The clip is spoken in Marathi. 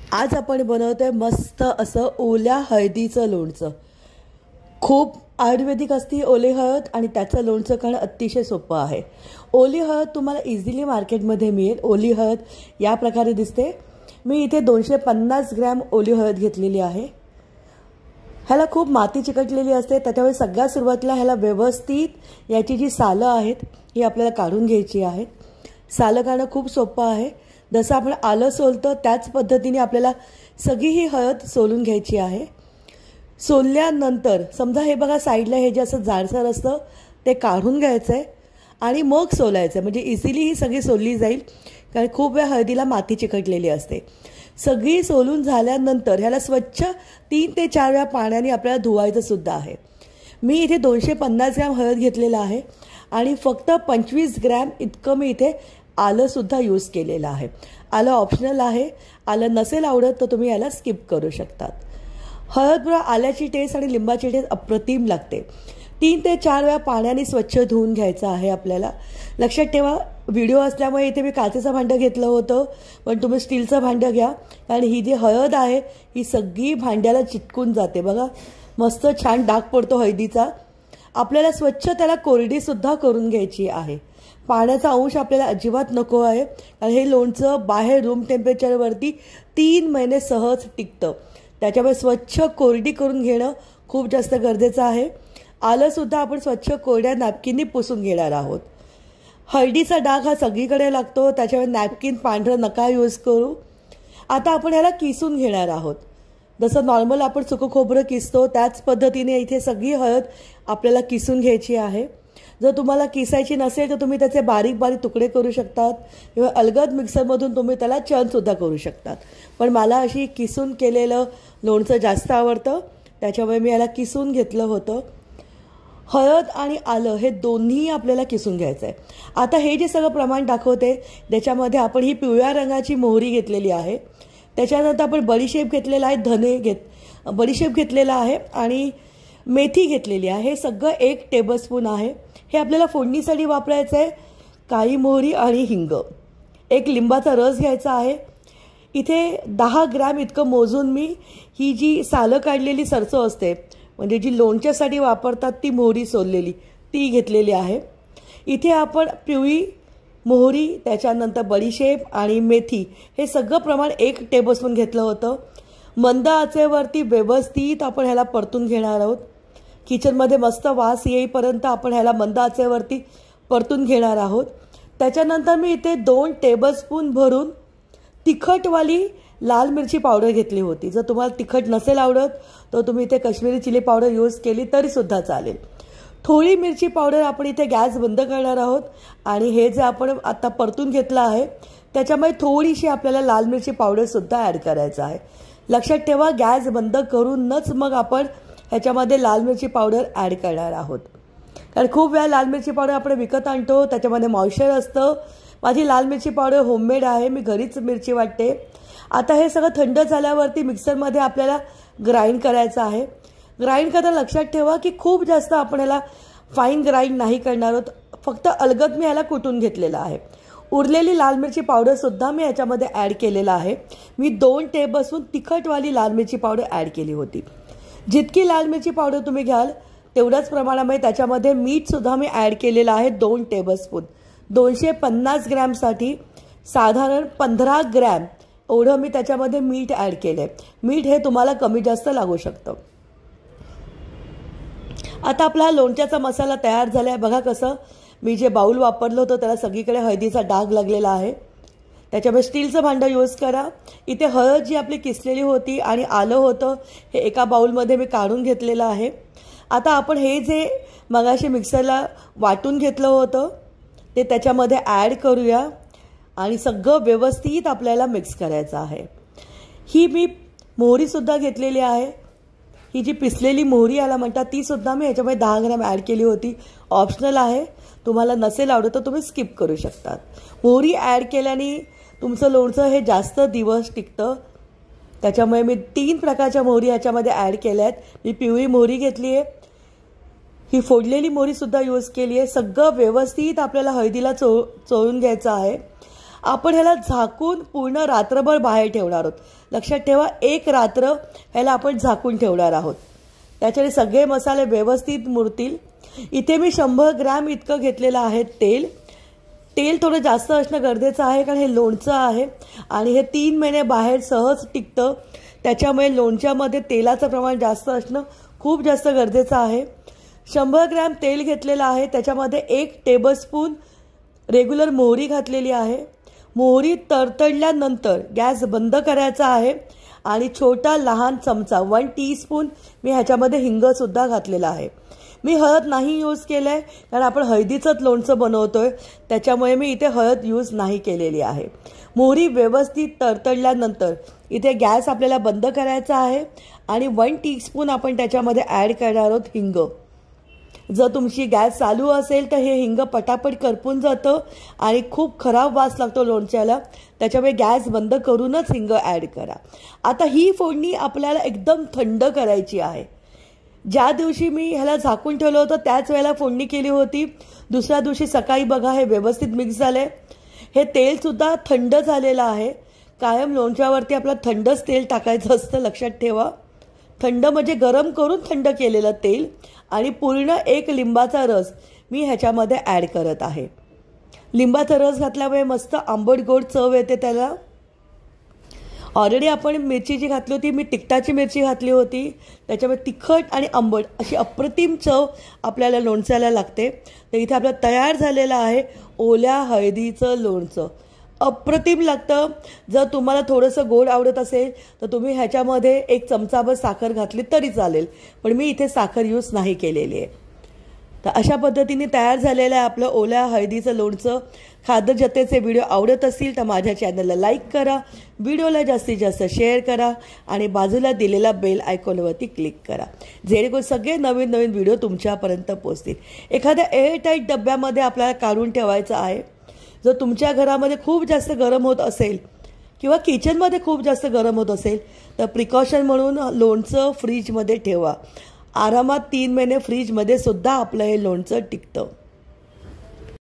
आज आपण बनवतोय मस्त असं ओल्या हळदीचं लोणचं। खूप आयुर्वेदिक असते ओली हळद आणि त्याचं लोणचं करणं अतिशय सोपं आहे। ओली हळद तुम्हाला इझिली मार्केटमध्ये मिळेल। ओली हळद या प्रकारे दिसते। मी इथे 250 ग्रॅम ओली हळद घेतलेली आहे। ह्याला खूप माती चिकटलेली असते, त्याच्यामुळे सगळ्यात सुरुवातीला ह्याला व्यवस्थित याची जी सालं आहेत ही आपल्याला काढून घ्यायची आहेत। सालं काढणं खूप सोपं आहे। जसं आपण आलं सोलतो त्याच पद्धतीने आपल्याला सगळी ही हळद सोलून घ्यायची आहे। सोलल्यानंतर समजा हे बघा साईडला हे जे असं जाडसर असतं ते काढून घ्यायचं आहे आणि मग सोलायचं, म्हणजे इझिली ही सगळी सोलली जाईल, कारण खूप वेळ हळदीला माती चिकटलेली असते। सगळी सोलून झाल्यानंतर ह्याला स्वच्छ 3 ते 4 वेळा पाण्याने आपल्याला धुवायचं सुद्धा आहे। मी इथे 250 ग्रॅम हळद घेतलेला आहे आणि फक्त 25 ग्रॅम इतकं मी इथे आलं सुद्धा यूज केलेलं आहे। आलं ऑप्शनल आहे, आलं नसेल आवडत तर तुम्ही याला स्किप करू शकतात। हळद बरोबर आल्याची टेस्ट आणि लिंबाची टेस्ट अप्रतिम लागते। 3 ते 4 वेळा पाण्याने स्वच्छ धुवून घ्यायचं आहे आपल्याला। लक्षात ठेवा, व्हिडिओ असल्यामुळे इथे मी काचेचं भांडं घेतलं होतं, पण तुम्ही स्टीलचं भांडं घ्या, कारण ही जी हळद आहे ही सगळी भांड्याला चिटकून जाते। बघा मस्त छान डाग पडतो हळदीचा। आपल्याला स्वच्छ त्याला कोरडी सुद्धा करून घ्यायची आहे। पाण्याचा अंश आपल्याला अजिबात नको आहे, कारण हे लोणचं बाहेर रूम टेम्परेचरवरती 3 महिने सहज टिकतं। त्याच्यामुळे स्वच्छ कोरडी करून घेणं खूप जास्त गरजेचं आहे। आलं सुद्धा आपण स्वच्छ कोरड्या नॅपकिननी पुसून घेणार आहोत। हळदीचा डाग हा सगळीकडे लागतो, त्याच्यामुळे नॅपकिन पांढरं नका यूज करू। आता आपण ह्याला किसून घेणार आहोत। जसं नॉर्मल आपण सुकं खोबरं किसतो त्याच पद्धतीने इथे सगळी हळद आपल्याला किसून घ्यायची आहे। जर तुम्हाला किसायची नसेल तर तुम्ही त्याचे बारीक बारीक तुकडे करू शकतात किंवा अलगद मिक्सरमधून तुम्ही त्याला चर्न सुद्धा करू शकतात, पण मला अशी किसून केलेलं लोणचं जास्त आवडतं, त्याच्यामुळे मी याला किसून घेतलं होतं। हळद आणि आलं हे दोन्ही आपल्याला किसून घ्यायचं आहे। आता हे जे सगळं प्रमाण दाखवते त्याच्यामध्ये आपण ही पिवळ्या रंगाची मोहरी घेतलेली आहे, त्याच्यानंतर आपण बडीशेप घेतलेला आहे, बडीशेप घेतलेला आहे आणि मेथी घेतलेली आहे। हे सगळं 1 टेबलस्पून आहे। हे आपल्याला फोडणीसाठी वापरायचं आहे। काळी मोहरी आणि हिंग, 1 लिंबाचा रस घ्यायचा आहे। इथे 10 ग्रॅम इतकं मोजून मी ही जी सालं काढलेली सरसो असते, म्हणजे जी लोणच्यासाठी वापरतात ती मोहरी सोललेली ती घेतलेली आहे। इथे आपण पिवळी मोहरी, त्याच्यानंतर बडीशेप आणि मेथी हे सगळं प्रमाण 1 टेबलस्पून घेतलं होतं। मंद आचेवरती व्यवस्थित आपण ह्याला परतून घेणार आहोत। किचनमध्ये मस्त वास येईपर्यंत आपण ह्याला मंद आचेवरती परतून घेणार आहोत। त्याच्यानंतर मी इथे 2 टेबलस्पून भरून तिखटवाली लाल मिरची पावडर घेतली होती। जर तुम्हाला तिखट नसेल आवडत तर तुम्ही इथे काश्मीरी चिली पावडर यूज केली तरी सुद्धा चालेल। थोडी मिरची पावडर आपण इथे गॅस बंद करणार आहोत आणि हे जे आपण आता परतून घेतलं आहे त्याच्यामध्ये थोडीशी आपल्याला लाल मिरची पावडर सुद्धा ॲड करायचं आहे। लक्षात ठेवा, गॅस बंद करूनच मग आपण ह्याच्यामध्ये लाल मिरची पावडर ॲड करणार आहोत, कारण खूप वेळा लाल मिरची पावडर आपण विकत आणतो त्याच्यामध्ये मॉइश्चर असतं। माझी लाल मिरची पावडर होममेड आहे, मी घरीच मिरची वाटते। आता हे सगळं थंड झाल्यावरती मिक्सरमध्ये आपल्याला ग्राइंड करायचं आहे। ग्राइंड करताना लक्षात ठेवा की खूप जास्त आपण ह्याला फाईन ग्राइंड नाही करणार आहोत, फक्त अलगद मी ह्याला कुटून घेतलेलं आहे। उरलेली लाल मिरची पावडर सुद्धा मी याच्यामध्ये ॲड केलेला आहे। मी 2 टेबलस्पून तिखटवाली लाल मिरची पावडर ॲड केली होती। जितकी लाल मिरची पावडर तुम्ही घ्याल तेवढ्याच प्रमाणामध्ये त्याच्यामध्ये मीठ सुद्धा मी ॲड केलेलं आहे 2 टेबलस्पून। 250 ग्रॅमसाठी साधारण 15 ग्रॅम एवढं मी त्याच्यामध्ये मीठ ॲड केलं आहे। मीठ हे तुम्हाला कमी जास्त लागू शकतं। आता आपला लोणच्याचा मसाला तयार झाला आहे। बघा कसं मी जे बाउल वापरलं होतं त्याला सगळीकडे हळदीचा डाग लागलेला आहे, त्याच्यामुळे स्टीलचं भांडं यूज करा। इथे हळद जी आपली किसलेली होती आणि आलं होतं हे एका बाउलमध्ये मी काढून घेतलेलं आहे। आता आपण हे जे मगाशी मिक्सरला वाटून घेतलं होतं ते त्याच्यामध्ये ॲड करूया आणि सगळं व्यवस्थित आपल्याला मिक्स करायचं आहे। ही मी मोहरीसुद्धा घेतलेली आहे, ही जी पिसलेली मोहरी याला म्हणतात ती सुद्धा मी याच्यामध्ये 10 ग्रॅम ॲड केली होती। ऑप्शनल आहे, तुम्हाला नसेल आवडत तर तुम्ही स्किप करू शकतात। मोहरी ॲड केल्याने तुमचं लोणचं हे जास्त दिवस टिकतं, त्याच्यामुळे मी 3 प्रकारच्या मोहरी याच्यामध्ये ॲड केल्या आहेत। मी पिवळी मोहरी घेतली आहे, ही फोडलेली मोहरी सुद्धा यूज केली आहे। सगळं व्यवस्थित आपल्याला हळदीला चोळून घ्यायचं आहे। आपण ह्याला झाकून पूर्ण रात्रभर बाहेर ठेवणार आहोत. लक्षात ठेवा, 1 रात्र ह्याला आपण झाकून ठेवणार आहोत. त्याच्याने सगळे मसाले व्यवस्थित मुरतील. इथे मी 100 ग्रॅम इतकं घेतलेलं आहे तेल. तेल थोडं जास्त असणं गरजेचं आहे, कारण हे लोणचं आहे आणि हे 3 महिने बाहेर सहज टिकतं. त्याच्यामुळे लोणच्यामध्ये तेलाचं प्रमाण जास्त असणं खूप जास्त गरजेचं आहे. 100 ग्रॅम तेल घेतलेलं आहे. त्याच्यामध्ये 1 टेबलस्पून रेग्युलर मोहरी घातलेली आहे. मोहरी तडतडल्यानंतर गॅस बंद करायचा आहे आणि छोटा लहान चमचा 1 टीस्पून मी ह्याच्यामध्ये हिंगसुद्धा घातलेला आहे. मी हळद नाही यूज केलं आहे, कारण आपण हळदीचंच लोणचं बनवतोय, त्याच्यामुळे मी इथे हळद यूज नाही केलेली आहे. मोहरी व्यवस्थित तडतडल्यानंतर इथे गॅस आपल्याला बंद करायचा आहे आणि 1 टीस्पून आपण त्याच्यामध्ये ॲड करणार आहोत हिंग. जर तुमची गॅस चालू असेल तर हे हिंग पटापट करपून जातं आणि खूप खराब वास लागतो लोणच्याला. त्याच्यामुळे गॅस बंद करूनच हिंग ॲड करा. आता ही फोडणी आपल्याला एकदम थंड करायची आहे. ज्या दिवशी मी ह्याला झाकून ठेवलं होतं त्याच वेळेला फोडणी केली होती. दुसऱ्या दिवशी सकाळी बघा हे व्यवस्थित मिक्स झालं आहे. हे तेलसुद्धा थंड झालेलं आहे. कायम लोणच्यावरती आपलं थंडच तेल टाकायचं असतं, लक्षात ठेवा. थंड म्हणजे गरम करून थंड केलेलं तेल. आणि पूर्ण 1 लिंबाचा रस मी ह्याच्यामध्ये ॲड करत आहे. लिंबाचा रस घातल्यामुळे मस्त आंबट गोड चव येते त्याला. ऑलरेडी आपण मिरची जी घातली होती, मी तिखटाची मिरची घातली होती, त्याच्यामुळे तिखट आणि आंबट अशी अप्रतिम चव आपल्याला लोणच्याला लागते. तर इथे आपलं तयार झालेलं आहे ओल्या हळदीचं लोणचं. अप्रतिम लागतं. जर तुम्हाला थोडंसं गोड आवडत असेल तर तुम्ही ह्याच्यामध्ये 1 चमचाभर साखर घातली तरी चालेल, पण मी इथे साखर यूज नाही केलेली आहे. तर अशा पद्धतीने तयार झालेलं आहे आपलं ओल्या हळदीचं लोणचं. खाद्यजत्रेचे व्हिडिओ आवडत असतील तर माझ्या चॅनलला लाईक करा, व्हिडिओला जास्तीत जास्त शेअर करा आणि बाजूला दिलेला बेल आयकॉनवरती क्लिक करा, जेणेकरून सगळे नवीन नवीन व्हिडिओ तुमच्यापर्यंत पोहोचतील. एखाद्या एअरटाईट डब्यामध्ये आपल्याला काढून ठेवायचं आहे. जर तुमच्या घरामध्ये खूप जास्त गरम होत असेल किंवा किचनमध्ये खूप जास्त गरम होत असेल तर प्रिकॉशन म्हणून लोणचं फ्रीजमध्ये ठेवा. आरामात 3 महिने फ्रीजमध्ये सुद्धा आपलं हे लोणचं टिकतं.